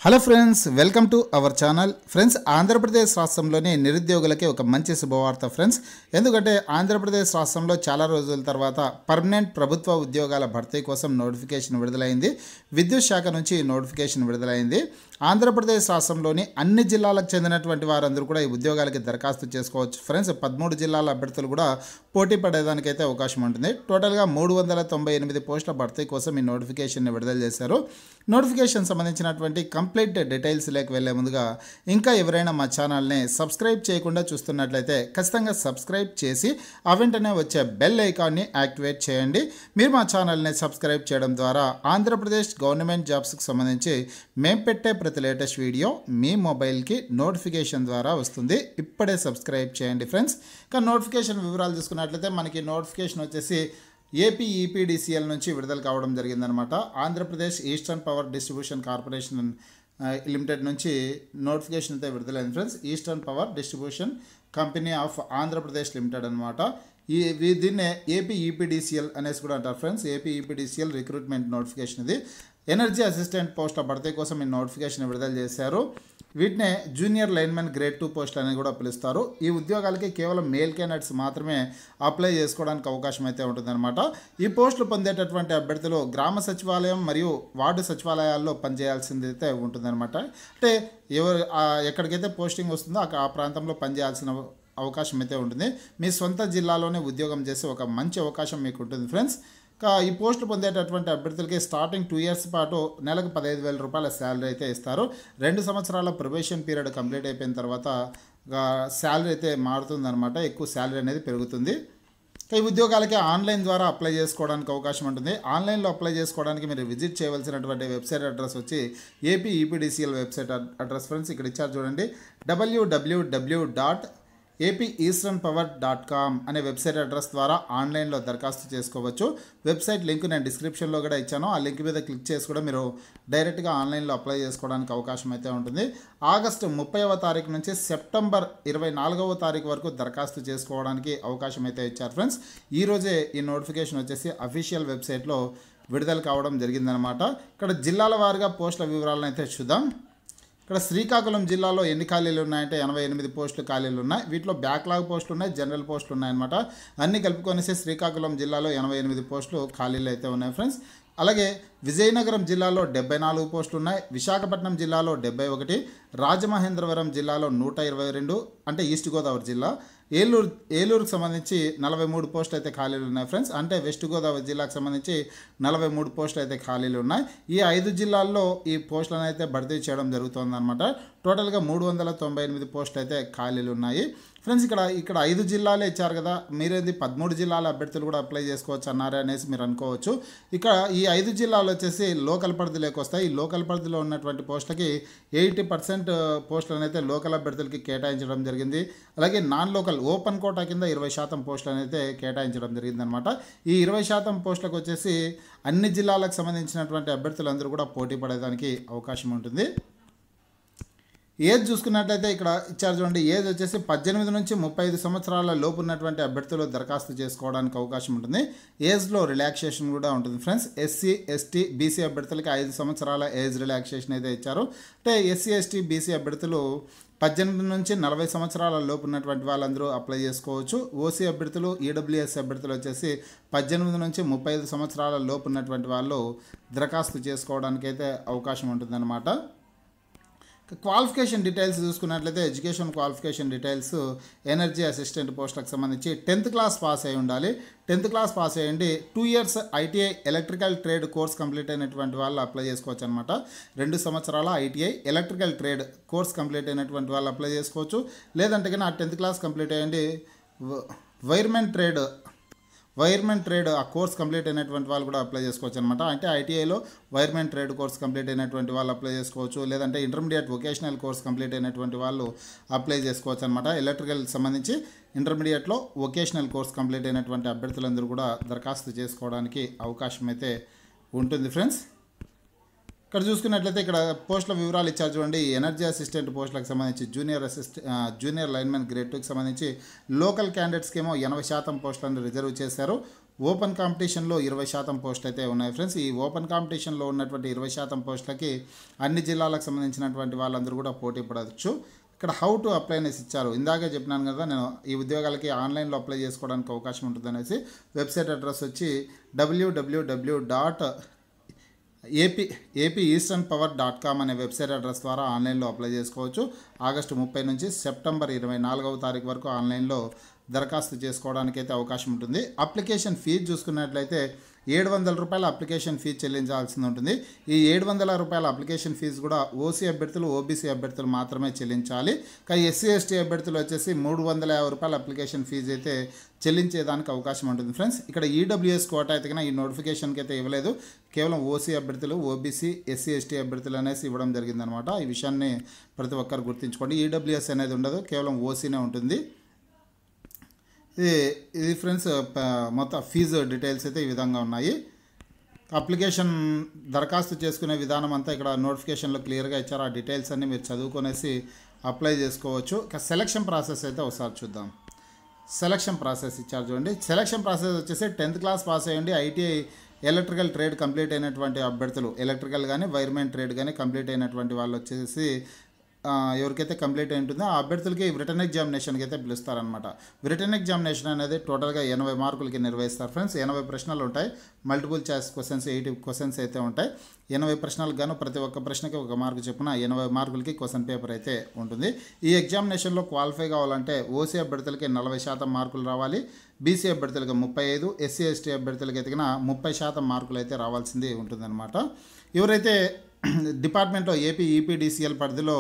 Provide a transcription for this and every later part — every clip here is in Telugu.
Hello friends, welcome to our channel. Friends, Andhra Pradesh రాష్ట్రంలోని నిరుద్యోగులకి ఒక మంచి శుభవార్త ఫ్రెండ్స్. ఎందుకంటే ఆంధ్రప్రదేశ్ రాష్ట్రంలో చాలా రోజుల తర్వాత పర్మనెంట్ ప్రభుత్వ ఉద్యోగాల భర్తీ కోసం నోటిఫికేషన్ విడుదలైంది. విద్యుత్ శాఖ నుంచి నోటిఫికేషన్ విడుదలైంది. ఆంధ్రప్రదేశ్ రాష్ట్రంలోని అన్ని జిల్లాలకు చెందినటువంటి వారందరూ కూడా ఈ ఉద్యోగాలకి దరఖాస్తు చేసుకోవచ్చు ఫ్రెండ్స్. 13 జిల్లాల అభ్యర్థులు కూడా పోటీ పడేదానికైతే అవకాశం ఉంటుంది. టోటల్గా 398 పోస్టుల భర్తీ కోసం ఈ నోటిఫికేషన్ని విడుదల చేశారు. నోటిఫికేషన్ సంబంధించినటువంటి కంప్లీట్ డీటెయిల్స్ లేక వెళ్ళే ముందుగా ఇంకా ఎవరైనా మా ఛానల్ని సబ్స్క్రైబ్ చేయకుండా చూస్తున్నట్లయితే ఖచ్చితంగా సబ్స్క్రైబ్ చేసి ఆ వెంటనే వచ్చే బెల్ ఐకాన్ని యాక్టివేట్ చేయండి. మీరు మా ఛానల్ని సబ్స్క్రైబ్ చేయడం ద్వారా ఆంధ్రప్రదేశ్ గవర్నమెంట్ జాబ్స్కి సంబంధించి మేము పెట్టే ప్రతి లేటెస్ట్ వీడియో మీ మొబైల్కి నోటిఫికేషన్ ద్వారా వస్తుంది. ఇప్పుడే సబ్స్క్రైబ్ చేయండి ఫ్రెండ్స్. ఇక నోటిఫికేషన్ వివరాలు చూసుకున్నట్లయితే మనకి నోటిఫికేషన్ వచ్చేసి ఏపీ ఈపీడీసీఎల్ నుంచి విడుదల కావడం జరిగిందనమాట. Andhra Pradesh eastern power distribution corporation limited నుంచి నోటిఫికేషన్ అయితే విడుదలైంది friends. Eastern power distribution company of Andhra Pradesh limited అనమాట. దీన్నే ఏపీ ఈపీడీసీఎల్ అనేసి కూడా అంటారు friends. AP EPDCL recruitment notification ఇది. ఎనర్జీ అసిస్టెంట్ పోస్టుల భర్తీ కోసం ఈ నోటిఫికేషన్ విడుదల చేశారు. వీటినే జూనియర్ లైన్మెన్ గ్రేడ్ 2 పోస్టులు అని కూడా పిలుస్తారు. ఈ ఉద్యోగాలకి కేవలం మేల్ క్యాండిడేట్స్ మాత్రమే అప్లై చేసుకోవడానికి అవకాశం అయితే ఉంటుందన్నమాట. ఈ పోస్టులు పొందేటటువంటి అభ్యర్థులు గ్రామ సచివాలయం మరియు వార్డు సచివాలయాల్లో పనిచేయాల్సింది అయితే ఉంటుందన్నమాట. అంటే ఎక్కడికైతే పోస్టింగ్ వస్తుందో ఆ ప్రాంతంలో పనిచేయాల్సిన అవకాశం అయితే ఉంటుంది. మీ సొంత జిల్లాలోనే ఉద్యోగం చేసే ఒక మంచి అవకాశం మీకు ఉంటుంది ఫ్రెండ్స్. ఈ పోస్టులు పొందేటటువంటి అభ్యర్థులకి స్టార్టింగ్ 2 ఇయర్స్ పాటు నెలకు 15,000 రూపాయల శాలరీ అయితే ఇస్తారు. 2 సంవత్సరాల ప్రొబేషన్ పీరియడ్ కంప్లీట్ అయిపోయిన తర్వాత శాలరీ అయితే మారుతుందన్నమాట. ఎక్కువ శాలరీ అనేది పెరుగుతుంది. ఈ ఉద్యోగాలకి ఆన్లైన్ ద్వారా అప్లై చేసుకోవడానికి అవకాశం ఉంటుంది. ఆన్లైన్లో అప్లై చేసుకోవడానికి మీరు విజిట్ చేయవలసినటువంటి వెబ్సైట్ అడ్రస్ వచ్చి AP EPDCL website address friends. ఇక్కడ ఇచ్చారు చూడండి, www.apeasternpower.com అనే వెబ్సైట్ అడ్రస్ ద్వారా ఆన్లైన్లో దరఖాస్తు చేసుకోవచ్చు. వెబ్సైట్ లింక్ నేను డిస్క్రిప్షన్లో కూడా ఇచ్చాను. ఆ లింక్ మీద క్లిక్ చేసి కూడా మీరు డైరెక్ట్గా ఆన్లైన్లో అప్లై చేసుకోవడానికి అవకాశం అయితే ఉంటుంది. ఆగస్టు 30వ తారీఖు నుంచి సెప్టెంబర్ 24వ తారీఖు వరకు దరఖాస్తు చేసుకోవడానికి అవకాశం అయితే ఇచ్చారు ఫ్రెండ్స్. ఈరోజే ఈ నోటిఫికేషన్ వచ్చేసి అఫీషియల్ వెబ్సైట్లో విడుదల కావడం జరిగిందనమాట. ఇక్కడ జిల్లాల వారీగా పోస్టుల వివరాలను అయితే చూద్దాం. ఇక్కడ శ్రీకాకుళం జిల్లాలో ఎన్ని ఖాళీలు ఉన్నాయంటే 88 పోస్టులు ఖాళీలు ఉన్నాయి. వీటిలో బ్యాక్లాగ్ పోస్టులు ఉన్నాయి, జనరల్ పోస్టులు ఉన్నాయన్నమాట. అన్నీ కలుపుకొనేసి శ్రీకాకుళం జిల్లాలో 88 పోస్టులు ఖాళీలు అయితే ఉన్నాయి ఫ్రెండ్స్. అలాగే విజయనగరం జిల్లాలో 74 పోస్టులు ఉన్నాయి. విశాఖపట్నం జిల్లాలో 71, రాజమహేంద్రవరం జిల్లాలో 122 అంటే ఈస్ట్ గోదావరి జిల్లా. ఏలూరుకు సంబంధించి 43 పోస్టులు అయితే ఖాళీలు ఉన్నాయి ఫ్రెండ్స్. అంటే వెస్ట్ గోదావరి జిల్లాకు సంబంధించి 43 పోస్టులు అయితే ఖాళీలు ఉన్నాయి. ఈ 5 జిల్లాల్లో ఈ పోస్టులను అయితే భర్తీ చేయడం జరుగుతుందన్నమాట. టోటల్గా 398 పోస్టులు అయితే ఖాళీలు ఉన్నాయి ఫ్రెండ్స్. ఇక్కడ 5 జిల్లాలే ఇచ్చారు కదా, మీరేది 13 జిల్లాల అభ్యర్థులు కూడా అప్లై చేసుకోవచ్చు అన్నారే అనేసి మీరు అనుకోవచ్చు. ఇక్కడ ఈ 5 జిల్లాలు వచ్చేసి లోకల్ పరిధిలోకి వస్తాయి. ఈ లోకల్ పరిధిలో ఉన్నటువంటి పోస్టులకి 80% పోస్టులను అయితే లోకల్ అభ్యర్థులకి కేటాయించడం జరిగింది. అలాగే నాన్ లోకల్ ఓపెన్ కోటా కింద 20% పోస్టులను అయితే కేటాయించడం జరిగిందనమాట. ఈ 20% పోస్టులకు వచ్చేసి అన్ని జిల్లాలకు సంబంధించినటువంటి అభ్యర్థులందరూ కూడా పోటీ పడేదానికి అవకాశం ఉంటుంది. ఏజ్ చూసుకున్నట్లయితే ఇక్కడ ఇచ్చారు చూడండి, ఏజ్ వచ్చేసి 18 నుంచి 35 సంవత్సరాల లోపు ఉన్నటువంటి అభ్యర్థులు దరఖాస్తు చేసుకోవడానికి అవకాశం ఉంటుంది. ఏజ్లో రిలాక్సేషన్ కూడా ఉంటుంది ఫ్రెండ్స్. ఎస్సీ, ఎస్టీ, బీసీ అభ్యర్థులకి 5 సంవత్సరాల ఏజ్ రిలాక్సేషన్ అయితే ఇచ్చారు. అంటే ఎస్సీ, ఎస్టీ, బీసీ అభ్యర్థులు 18 నుంచి 40 సంవత్సరాల లోపు ఉన్నటువంటి వాళ్ళందరూ అప్లై చేసుకోవచ్చు. ఓసీ అభ్యర్థులు, ఈడబ్ల్యూఎస్ అభ్యర్థులు వచ్చేసి 18 నుంచి 35 సంవత్సరాల లోపు ఉన్నటువంటి వాళ్ళు దరఖాస్తు చేసుకోవడానికి అయితే అవకాశం ఉంటుందన్నమాట. క్వాలిఫికేషన్ డీటెయిల్స్ చూసుకున్నట్లయితే education qualification details energy assistant పోస్టులకు సంబంధించి 10th క్లాస్ పాస్ అయి ఉండాలి. 10th క్లాస్ పాస్ అయ్యండి. 2 years ITI electrical trade course complete అయినటువంటి వాళ్ళు అప్లై చేసుకోవచ్చు అనమాట. 2 సంవత్సరాల ITI electrical trade course complete అయినటువంటి వాళ్ళు అప్లై చేసుకోవచ్చు. లేదంటే కానీ 10th క్లాస్ కంప్లీట్ అయ్యండి. వైర్మెన్ ట్రేడ్ ఆ కోర్స్ కంప్లీట్ అయినటువంటి వాళ్ళు కూడా అప్లై చేసుకోవచ్చు అనమాట. అంటే ఐటీఐలో వైర్మెన్ ట్రేడ్ కోర్స్ కంప్లీట్ అయినటువంటి వాళ్ళు అప్లై చేసుకోవచ్చు. లేదంటే ఇంటర్మీడియట్ వొకేషనల్ కోర్స్ కంప్లీట్ అయినటువంటి వాళ్ళు అప్లై చేసుకోవచ్చు అనమాట. ఎలక్ట్రికల్ సంబంధించి ఇంటర్మీడియట్లో వొకేషనల్ కోర్స్ కంప్లీట్ అయినటువంటి అభ్యర్థులందరూ కూడా దరఖాస్తు చేసుకోవడానికి అవకాశం అయితే ఉంటుంది ఫ్రెండ్స్. ఇక్కడ చూసుకున్నట్లయితే ఇక్కడ పోస్టుల వివరాలు ఇచ్చారు చూడండి. ఎనర్జీ అసిస్టెంట్ పోస్టులకు సంబంధించి జూనియర్ లైన్మెన్ గ్రేడ్ 2కి సంబంధించి లోకల్ క్యాండిడేట్స్కి ఏమో 80% పోస్టులను రిజర్వ్ చేశారు. ఓపెన్ కాంపిటీషన్లో 20% పోస్టులు అయితే ఉన్నాయి ఫ్రెండ్స్. ఈ ఓపెన్ కాంపిటీషన్లో ఉన్నటువంటి 20% పోస్టులకి అన్ని జిల్లాలకు సంబంధించినటువంటి వాళ్ళందరూ కూడా పోటీ పడవచ్చు. ఇక్కడ హౌ టు అప్లై అనేసి ఇచ్చారు. ఇందాకే చెప్పినాను కదా నేను ఈ ఉద్యోగాలకి ఆన్లైన్లో అప్లై చేసుకోవడానికి అవకాశం ఉంటుందనేసి. వెబ్సైట్ అడ్రస్ వచ్చి www.apeasternpower.com అనే వెబ్సైట్ అడ్రస్ ద్వారా ఆన్లైన్లో అప్లై చేసుకోవచ్చు. ఆగస్టు 30 నుంచి సెప్టెంబర్ 24వ తారీఖు వరకు ఆన్లైన్లో దరఖాస్తు చేసుకోవడానికి అయితే అవకాశం ఉంటుంది. అప్లికేషన్ ఫీజు చూసుకున్నట్లయితే 700 రూపాయల అప్లికేషన్ ఫీజు చెల్లించాల్సి ఉంటుంది. ఈ 700 రూపాయల అప్లికేషన్ ఫీజు కూడా ఓసీ అభ్యర్థులు, ఓబీసీ అభ్యర్థులు మాత్రమే చెల్లించాలి. కానీ ఎస్సీ ఎస్టీ అభ్యర్థులు వచ్చేసి 350 రూపాయల అప్లికేషన్ ఫీజు అయితే చెల్లించేదానికి అవకాశం ఉంటుంది ఫ్రెండ్స్. ఇక్కడ ఈడబ్ల్యూఎస్ కోటా అయితే ఈ నోటిఫికేషన్కి అయితే ఇవ్వలేదు. కేవలం ఓసీ అభ్యర్థులు, ఓబీసీ, ఎస్సీ ఎస్టీ అభ్యర్థులు అనేసి ఇవ్వడం జరిగిందనమాట. ఈ విషయాన్ని ప్రతి ఒక్కరు గుర్తుంచుకోండి. ఈడబ్ల్యూఎస్ అనేది ఉండదు, కేవలం ఓసీనే ఉంటుంది. ఇది ఫ్రెండ్స్ మొత్తం ఫీజు డీటెయిల్స్ అయితే ఈ విధంగా ఉన్నాయి. అప్లికేషన్ దరఖాస్తు చేసుకునే విధానం అంతా ఇక్కడ నోటిఫికేషన్లో క్లియర్గా ఇచ్చారు. ఆ డీటెయిల్స్ అన్నీ మీరు చదువుకొనేసి అప్లై చేసుకోవచ్చు. సెలక్షన్ ప్రాసెస్ అయితే ఒకసారి చూద్దాం. సెలక్షన్ ప్రాసెస్ ఇచ్చారు చూడండి. సెలక్షన్ ప్రాసెస్ వచ్చేసి 10th క్లాస్ పాస్ అయ్యండి, ఐటీఐ ఎలక్ట్రికల్ ట్రేడ్ కంప్లీట్ అయినటువంటి అభ్యర్థులు, ఎలక్ట్రికల్ కానీ వైర్మెన్ ట్రేడ్ కానీ కంప్లీట్ అయినటువంటి వాళ్ళు వచ్చేసి ఎవరికైతే కంప్లీట్ అయి ఉంటుందో ఆ అభ్యర్థులకి రిటర్న్ ఎగ్జామినేషన్కి అయితే పిలుస్తారనమాట. రిటర్న్ ఎగ్జామినేషన్ అనేది టోటల్గా 80 మార్కులకి నిర్వహిస్తారు ఫ్రెండ్స్. 80 ప్రశ్నలు ఉంటాయి. మల్టిపుల్ చాయిస్ క్వశ్చన్స్ 80 క్వశ్చన్స్ అయితే ఉంటాయి. 80 ప్రశ్నలకు గాను ప్రతి ఒక్క ప్రశ్నకి 1 మార్కు చొప్పున 80 మార్కులకి క్వశ్చన్ పేపర్ అయితే ఉంటుంది. ఈ ఎగ్జామినేషన్లో క్వాలిఫై కావాలంటే ఓసీ అభ్యర్థులకి 40% మార్కులు రావాలి, బీసీ అభ్యర్థులకి 35, ఎస్సీ ఎస్టీ అభ్యర్థులకి ఎదిగిన 30% మార్కులు అయితే రావాల్సింది ఉంటుందన్నమాట. ఎవరైతే డిపార్ట్మెంట్లో ఏపీ ఈపీడీసీఎల్ పరిధిలో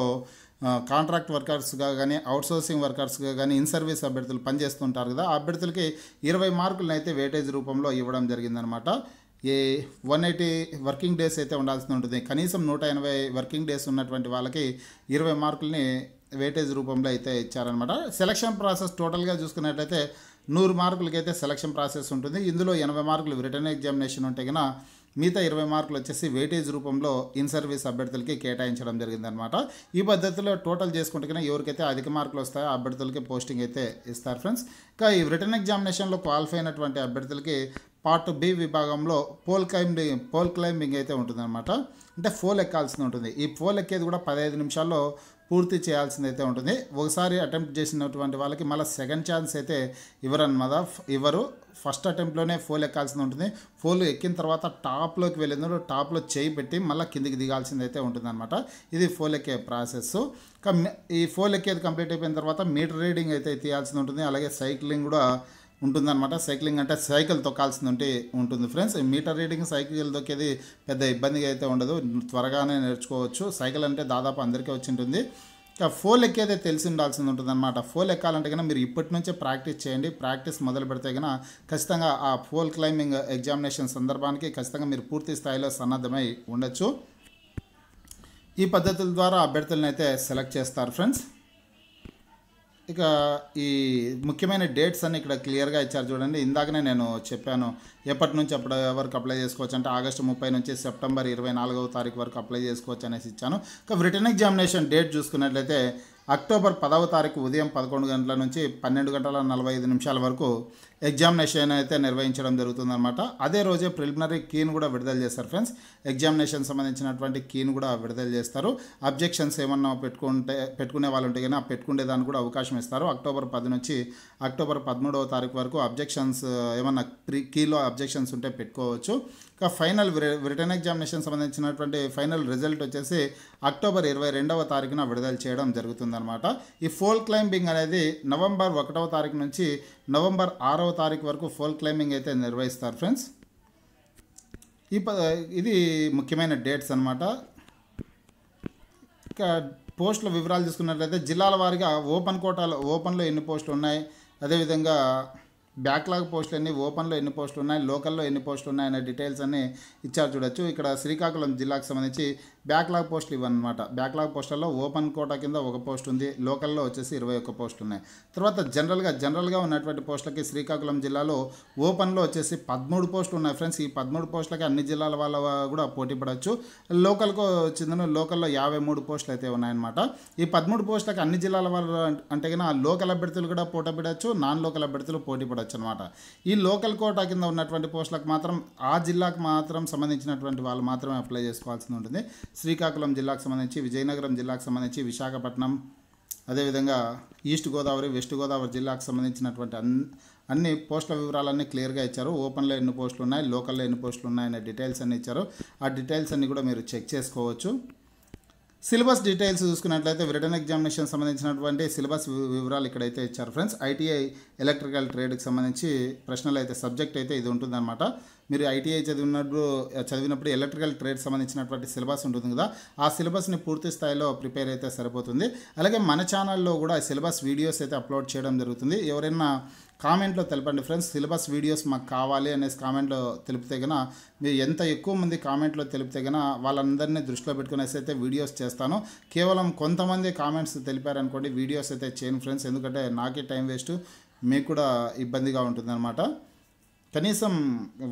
కాంట్రాక్ట్ వర్కర్స్గా కానీ అవుట్సోర్సింగ్ వర్కర్స్గా కానీ ఇన్ సర్వీస్ అభ్యర్థులు పనిచేస్తుంటారు కదా, ఆ అభ్యర్థులకి 20 మార్కులను అయితే వేటేజ్ రూపంలో ఇవ్వడం జరిగిందనమాట. 180 వర్కింగ్ డేస్ అయితే ఉండాల్సి ఉంటుంది. కనీసం 180 వర్కింగ్ డేస్ ఉన్నటువంటి వాళ్ళకి 20 మార్కుల్ని వేటేజ్ రూపంలో అయితే ఇచ్చారనమాట. సెలక్షన్ ప్రాసెస్ టోటల్గా చూసుకున్నట్లయితే 100 మార్కులకి అయితే సెలక్షన్ ప్రాసెస్ ఉంటుంది. ఇందులో 80 మార్కులు రిటర్న్ ఎగ్జామినేషన్ ఉంటే కన్నా మిగతా 20 మార్కులు వచ్చేసి వెయిటేజ్ రూపంలో ఇన్ సర్వీస్ అభ్యర్థులకి కేటాయించడం జరిగిందనమాట. ఈ పద్ధతిలో టోటల్ చేసుకుంటే కన్నా ఎవరికైతే అధిక మార్కులు వస్తాయో ఆ అభ్యర్థులకి పోస్టింగ్ అయితే ఇస్తారు ఫ్రెండ్స్. ఇంకా ఈ రిటర్న్ ఎగ్జామినేషన్లో క్వాలిఫై అయినటువంటి అభ్యర్థులకి పార్ట్ బి విభాగంలో పోల్ క్లైంబింగ్ అయితే ఉంటుందన్నమాట. అంటే పోల్ ఎక్కాల్సి ఉంటుంది. ఈ పోల్ ఎక్కేది కూడా 15 నిమిషాల్లో పూర్తి చేయాల్సింది అయితే ఉంటుంది. ఒకసారి అటెంప్ట్ చేసినటువంటి వాళ్ళకి మళ్ళీ సెకండ్ ఛాన్స్ అయితే ఇవ్వరు. ఫస్ట్ అటెంప్ట్లోనే ఫోల్ ఎక్కాల్సింది ఉంటుంది. ఫోల్ ఎక్కిన తర్వాత టాప్లోకి వెళ్ళిందో టాప్లో చేయి పెట్టి మళ్ళీ కిందికి దిగాల్సింది అయితే ఉంటుందన్నమాట. ఇది ఫోల్ ఎక్కే ప్రాసెస్. ఈ ఫోల్ ఎక్కేది కంప్లీట్ అయిపోయిన తర్వాత మీటర్ రీడింగ్ అయితే తీయాల్సి ఉంటుంది. అలాగే సైక్లింగ్ కూడా ఉంటుందన్నమాట. సైక్లింగ్ అంటే సైకిల్ తొక్కాల్సి ఉంటుంది ఫ్రెండ్స్. మీటర్ రీడింగ్ సైకిల్ తొక్కేది పెద్ద ఇబ్బందిగా అయితే ఉండదు, త్వరగానే నేర్చుకోవచ్చు. సైకిల్ అంటే దాదాపు అందరికీ వచ్చి ఉంటుంది. ఇక ఫోల్ ఎక్కేదే తెలిసి ఉండాల్సింది ఉంటుంది అనమాట. ఫోల్ ఎక్కాలంటే కన్నా మీరు ఇప్పటి నుంచే ప్రాక్టీస్ చేయండి. ప్రాక్టీస్ మొదలు పెడితే కన్నా ఖచ్చితంగా ఆ ఫోల్ క్లైంబింగ్ ఎగ్జామినేషన్ సందర్భానికి ఖచ్చితంగా మీరు పూర్తి స్థాయిలో సన్నద్ధమై ఉండొచ్చు. ఈ పద్ధతుల ద్వారా అభ్యర్థులను అయితే సెలెక్ట్ చేస్తారు ఫ్రెండ్స్. ఇక ఈ ముఖ్యమైన డేట్స్ అన్ని ఇక్కడ క్లియర్గా ఇచ్చారు చూడండి. ఇందాకనే నేను చెప్పాను ఎప్పటి నుంచి అప్పటి వరకు అప్లై చేసుకోవచ్చు అంటే ఆగస్టు 30 నుంచి సెప్టెంబర్ 24వ తారీఖు వరకు అప్లై చేసుకోవచ్చు అనేసి ఇచ్చాను. ఇక రిటర్న్ ఎగ్జామినేషన్ డేట్ చూసుకున్నట్లయితే అక్టోబర్ 10వ తారీఖు ఉదయం 11 గంటల నుంచి 12 గంటల 45 నిమిషాల వరకు ఎగ్జామినేషన్ అయితే నిర్వహించడం జరుగుతుందన్నమాట. అదే రోజే ప్రిలిమినరీ కీని కూడా విడుదల చేస్తారు ఫ్రెండ్స్. ఎగ్జామినేషన్ సంబంధించినటువంటి కీని కూడా విడుదల చేస్తారు. అబ్జెక్షన్స్ ఏమన్నా పెట్టుకునే వాళ్ళు ఉంటే కానీ పెట్టుకునే దానికి కూడా అవకాశం ఇస్తారు. అక్టోబర్ 10 నుంచి అక్టోబర్ 13వ తారీఖు వరకు అబ్జెక్షన్స్ ఏమన్నా కీలో అబ్జెక్షన్స్ ఉంటే పెట్టుకోవచ్చు. ఇక ఫైనల్ రిటర్న్ ఎగ్జామినేషన్ సంబంధించినటువంటి ఫైనల్ రిజల్ట్ వచ్చేసి అక్టోబర్ 22వ తారీఖున విడుదల చేయడం జరుగుతుందన్నమాట. ఈ ఫోల్ క్లైంబింగ్ అనేది నవంబర్ 1వ తారీఖు నుంచి నవంబర్ 6వ తారీఖు వరకు ఫోల్ క్లైంబింగ్ అయితే నిర్వహిస్తారు ఫ్రెండ్స్. ఇది ముఖ్యమైన డేట్స్ అనమాట. ఇక పోస్టుల వివరాలు చూసుకున్నట్లయితే జిల్లాల వారీగా ఓపెన్లో ఎన్ని పోస్టులు ఉన్నాయి, అదేవిధంగా బ్యాక్లాగ్ పోస్టులు ఎన్ని, ఓపెన్లో ఎన్ని పోస్టులు ఉన్నాయి, లోకల్లో ఎన్ని పోస్టులు ఉన్నాయనే డీటెయిల్స్ అన్నీ ఇచ్చారు చూడొచ్చు. ఇక్కడ శ్రీకాకుళం జిల్లాకు సంబంధించి బ్యాక్లాగ్ పోస్టులు ఇవన్నమాట. బ్యాక్లాగ్ పోస్టులలో ఓపెన్ కోటా కింద ఒక పోస్ట్ ఉంది, లోకల్లో వచ్చేసి 21 పోస్టులు ఉన్నాయి. తర్వాత జనరల్గా ఉన్నటువంటి పోస్టులకి శ్రీకాకుళం జిల్లాలో ఓపెన్లో వచ్చేసి 13 పోస్టులు ఉన్నాయి ఫ్రెండ్స్. ఈ 13 పోస్టులకి అన్ని జిల్లాల వాళ్ళ కూడా పోటీ పడవచ్చు. లోకల్కు వచ్చిందని లోకల్లో 53 పోస్టులు అయితే ఉన్నాయన్నమాట. ఈ 13 పోస్టులకి అన్ని జిల్లాల వాళ్ళు అంటే కన్నా లోకల్ అభ్యర్థులు కూడా పోటీ పడవచ్చు, నాన్ లోకల్ అభ్యర్థులు పోటీ పడవచ్చు అనమాట. ఈ లోకల్ కోటా కింద ఉన్నటువంటి పోస్టులకు మాత్రం ఆ జిల్లాకు మాత్రం సంబంధించినటువంటి వాళ్ళు మాత్రమే అప్లై చేసుకోవాల్సి ఉంటుంది. శ్రీకాకుళం జిల్లాకు సంబంధించి, విజయనగరం జిల్లాకు సంబంధించి, విశాఖపట్నం, అదేవిధంగా ఈస్ట్ గోదావరి, వెస్ట్ గోదావరి జిల్లాకు సంబంధించినటువంటి అన్ని పోస్టుల వివరాలన్నీ క్లియర్గా ఇచ్చారు. ఓపెన్లో ఎన్ని పోస్టులు ఉన్నాయి, లోకల్లో ఎన్ని పోస్టులు ఉన్నాయనే డీటెయిల్స్ అన్ని ఇచ్చారు. ఆ డీటెయిల్స్ అన్ని కూడా మీరు చెక్ చేసుకోవచ్చు. సిలబస్ డీటెయిల్స్ చూసుకున్నట్లయితే రిటర్న్ ఎగ్జామినేషన్ సంబంధించినటువంటి సిలబస్ వివరాలు ఇక్కడైతే ఇచ్చారు ఫ్రెండ్స్. ఐటీఐ ఎలక్ట్రికల్ ట్రేడ్కి సంబంధించి ప్రశ్నలు అయితే సబ్జెక్ట్ అయితే ఇది ఉంటుందన్నమాట. మీరు ఐటీఐ చదివినప్పుడు ఎలక్ట్రికల్ ట్రేడ్ సంబంధించినటువంటి సిలబస్ ఉంటుంది కదా, ఆ సిలబస్ని పూర్తి స్థాయిలో ప్రిపేర్ అయితే సరిపోతుంది. అలాగే మన ఛానల్లో కూడా సిలబస్ వీడియోస్ అయితే అప్లోడ్ చేయడం జరుగుతుంది. ఎవరైనా కామెంట్లో తెలపండి ఫ్రెండ్స్, సిలబస్ వీడియోస్ మాకు కావాలి అనేసి కామెంట్లో తెలిపితే కన్నా, మీరు ఎంత ఎక్కువ మంది కామెంట్లో తెలిపితే కన్నా వాళ్ళందరినీ దృష్టిలో పెట్టుకునేసి అయితే వీడియోస్ చేస్తాను. కేవలం కొంతమంది కామెంట్స్ తెలిపారనుకోండి వీడియోస్ అయితే చేయను ఫ్రెండ్స్, ఎందుకంటే నాకే టైం వేస్ట్, మీకు కూడా ఇబ్బందిగా ఉంటుందన్నమాట. కనీసం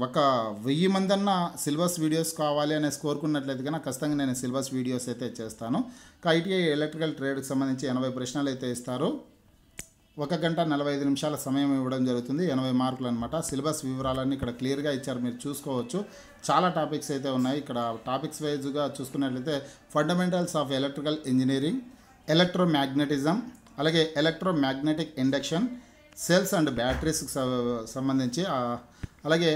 1000 మంది అన్న సిలబస్ వీడియోస్ కావాలి అనేసి కోరుకున్నట్లయితే కన్నా ఖచ్చితంగా నేను సిలబస్ వీడియోస్ అయితే చేస్తాను. ఐటీఐ ఎలక్ట్రికల్ ట్రేడ్కి సంబంధించి 80 ప్రశ్నలు అయితే ఇస్తారు. 1 గంట 45 నిమిషాల సమయం ఇవ్వడం జరుగుతుంది. 80 మార్కులు అనమాట. సిలబస్ వివరాలన్నీ ఇక్కడ క్లియర్గా ఇచ్చారు, మీరు చూసుకోవచ్చు. చాలా టాపిక్స్ అయితే ఉన్నాయి. ఇక్కడ టాపిక్స్ వైజ్గా చూసుకున్నట్లయితే fundamentals of electrical engineering, electromagnetism, అలాగే ఎలక్ట్రోమ్యాగ్నెటిక్ ఇండక్షన్, సెల్స్ అండ్ బ్యాటరీస్కి సంబంధించి, అలాగే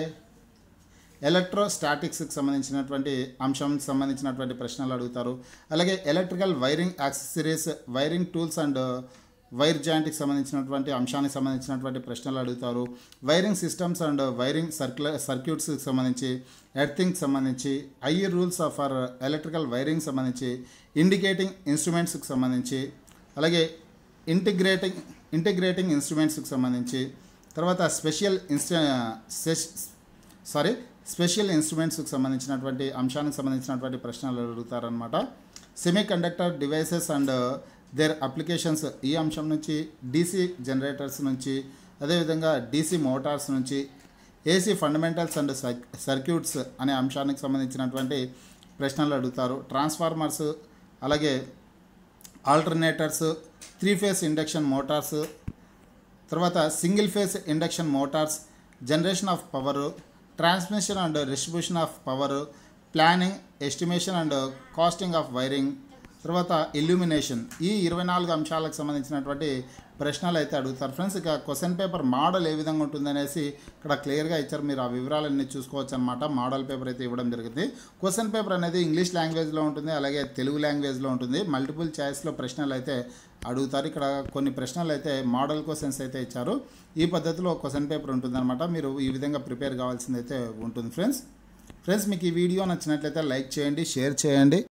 ఎలక్ట్రోస్టాటిక్స్కి సంబంధించినటువంటి అంశానికి సంబంధించినటువంటి ప్రశ్నలు అడుగుతారు. అలాగే electrical wiring accessories, wiring tools and wire జాయింట్కి సంబంధించినటువంటి అంశానికి సంబంధించినటువంటి ప్రశ్నలు అడుగుతారు. వైరింగ్ సిస్టమ్స్ అండ్ వైరింగ్ సర్క్యూట్స్కి సంబంధించి, ఎర్తింగ్కి సంబంధించి, IE rules for electrical wiring సంబంధించి, ఇండికేటింగ్ ఇన్స్ట్రుమెంట్స్కి సంబంధించి, అలాగే ఇంటిగ్రేటింగ్ ఇన్స్ట్రుమెంట్స్కి సంబంధించి, తర్వాత స్పెషల్ ఇన్స్ట్రుమెంట్స్కి సంబంధించినటువంటి అంశానికి సంబంధించినటువంటి ప్రశ్నలు అడుగుతారనమాట. Semiconductor devices and their applications, ఈ అంశం నుంచి, డీసీ జనరేటర్స్ నుంచి, అదేవిధంగా డీసీ మోటార్స్ నుంచి, ఏసీ ఫండమెంటల్స్ అండ్ సర్క్యూట్స్ అనే అంశానికి సంబంధించినటువంటి ప్రశ్నలు అడుగుతారు. ట్రాన్స్ఫార్మర్స్, అలాగే ఆల్టర్నేటర్స్, 3 ఫేస్ ఇండక్షన్ మోటార్స్, తర్వాత single phase induction motors, generation of power, transmission and distribution of power, planning, estimation and costing of wiring, తర్వాత ఇల్యూమినేషన్. ఈ 24 అంశాలకు సంబంధించినటువంటి ప్రశ్నలు అయితే అడుగుతారు ఫ్రెండ్స్. ఇక క్వశ్చన్ పేపర్ మోడల్ ఏ విధంగా ఉంటుందనేసి ఇక్కడ క్లియర్గా ఇచ్చారు, మీరు ఆ వివరాలన్నీ చూసుకోవచ్చు అనమాట. మోడల్ పేపర్ అయితే ఇవ్వడం జరిగింది. క్వశ్చన్ పేపర్ అనేది ఇంగ్లీష్ లాంగ్వేజ్లో ఉంటుంది, అలాగే తెలుగు లాంగ్వేజ్లో ఉంటుంది. మల్టిపుల్ చాయిస్లో ప్రశ్నలు అయితే అడుగుతారు. ఇక్కడ కొన్ని ప్రశ్నలు అయితే మోడల్ క్వశ్చన్స్ అయితే ఇచ్చారు. ఈ పద్ధతిలో క్వశ్చన్ పేపర్ ఉంటుందన్నమాట. మీరు ఈ విధంగా ప్రిపేర్ కావాల్సింది అయితే ఉంటుంది ఫ్రెండ్స్. మీకు ఈ వీడియో నచ్చినట్లయితే లైక్ చేయండి, షేర్ చేయండి.